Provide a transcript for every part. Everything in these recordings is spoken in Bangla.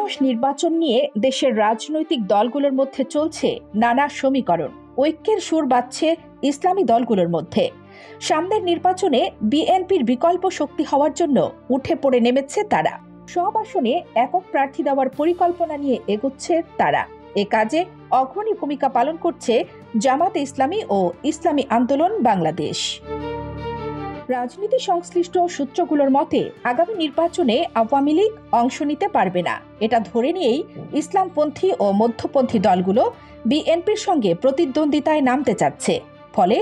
ত্রয়োদশ নির্বাচন নিয়ে দেশের রাজনৈতিক দলগুলোর মধ্যে চলছে নানা সমীকরণ। ঐক্যের সুর বাজছে ইসলামী দলগুলোর মধ্যে। সামনের নির্বাচনে বিএনপির বিকল্প শক্তি হওয়ার জন্য উঠে পড়ে নেমেছে তারা। সব আসনে একক প্রার্থী দেওয়ার পরিকল্পনা নিয়ে এগোচ্ছে তারা। এ কাজে অগ্রণী ভূমিকা পালন করছে জামাতে ইসলামী ও ইসলামী আন্দোলন বাংলাদেশ। রাজনীতি সংশ্লিষ্ট সূত্রগুলোর মতে আগামী নির্বাচনে আওয়ামী লীগ অংশ নিতে পারবে না। এটা ধরে নিয়েই ইসলামপন্থী ও মধ্যপন্থী দলগুলো বিএনপির সঙ্গে প্রতিদ্বন্দ্বিতায় নামতে চাচ্ছে। ফলে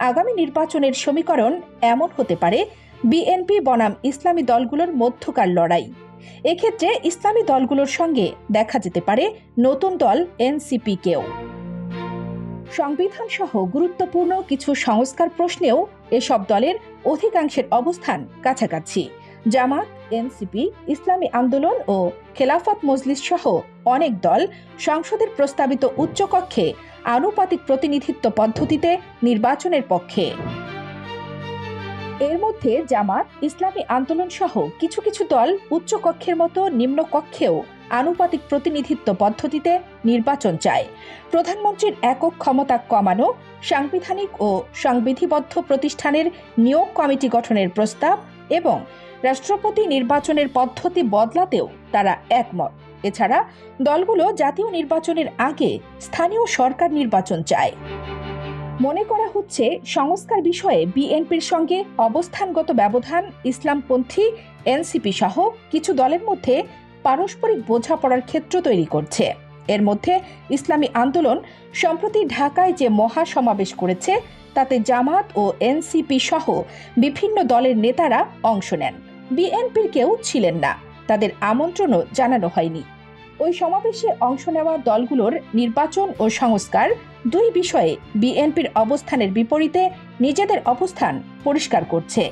আগামী নির্বাচনের সমীকরণ এমন হতে পারে বিএনপি বনাম ইসলামী দলগুলোর মধ্যকার লড়াই। এক্ষেত্রে ইসলামী দলগুলোর সঙ্গে দেখা যেতে পারে নতুন দল এনসিপিকেও। সংবিধান সহ গুরুত্বপূর্ণ কিছু সংস্কার প্রশ্নেও এসব দলের অধিকাংশের অবস্থান কাছাকাছি। জামাত, এনসিপি, ইসলামী আন্দোলন ও খেলাফত মজলিস সহ অনেক দল সংসদের প্রস্তাবিত উচ্চকক্ষে আনুপাতিক প্রতিনিধিত্ব পদ্ধতিতে নির্বাচনের পক্ষে। এর মধ্যে জামাত, ইসলামী আন্দোলন সহ কিছু কিছু দল উচ্চকক্ষের মতো নিম্নকক্ষেও আনুপাতিক প্রতিনিধিত্ব পদ্ধতিতে নির্বাচন চায়। প্রধানমন্ত্রীর একক ক্ষমতা কমানো, সাংবিধানিক ও সংবিধিবদ্ধ প্রতিষ্ঠানের নিয়োগ কমিটি গঠনের প্রস্তাব এবং রাষ্ট্রপতি নির্বাচনের পদ্ধতি বদলাতেও তারা একমত। এছাড়া দলগুলো জাতীয় নির্বাচনের আগে স্থানীয় সরকার নির্বাচন চায়। মনে করা হচ্ছে সংস্কার বিষয়ে বিএনপির সঙ্গে অবস্থানগত ব্যবধান ইসলামপন্থী এনসিপি সহ কিছু দলের মধ্যে পারস্পরিক বোঝাপড়ার ক্ষেত্র তৈরি করছে। এর মধ্যে ইসলামী আন্দোলন সম্প্রতি ঢাকায় যে মহাসমাবেশ করেছে তাতে জামাত ও এনসিপি সহ বিভিন্ন দলের নেতারা অংশ নেন। বিএনপির কেউ ছিলেন না, তাদের আমন্ত্রণও জানানো হয়নি। ওই সমাবেশে অংশ নেওয়া দলগুলোর নির্বাচন ও সংস্কার দুই বিষয়ে বিএনপির অবস্থানের বিপরীতে নিজেদের অবস্থান পরিষ্কার করছে।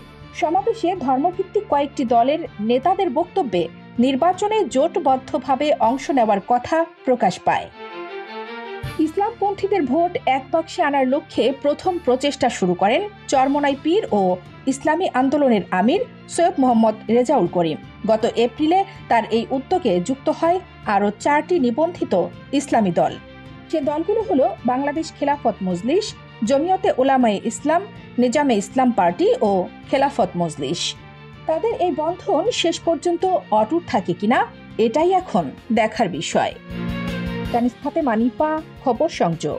সমাবেশে ধর্মভিত্তিক কয়েকটি দলের নেতাদের বক্তব্যে নির্বাচনে জোটবদ্ধভাবে অংশ নেওয়ার কথা প্রকাশ পায়। ইসলামপন্থীদের ভোট এক বাক্সে আনার লক্ষ্যে প্রথম প্রচেষ্টা শুরু করেন চরমোনাই পীর ও ইসলামী আন্দোলনের আমির সৈয়দ মোহাম্মদ রেজাউল করিম। গত এপ্রিলে তার এই উদ্যোগে যুক্ত হয় আরও 4টি নিবন্ধিত ইসলামী দল। সে দলগুলো হলো বাংলাদেশ খেলাফত মজলিস, জমিয়তে উলামায়ে ইসলাম, নিজামে ইসলাম পার্টি ও খেলাফত মজলিস। তাদের এই বন্ধন শেষ পর্যন্ত অটুট থাকে কিনা এটাই এখন দেখার বিষয়। তানিস ফাতেমা, নিপা, খবর সংযোগ।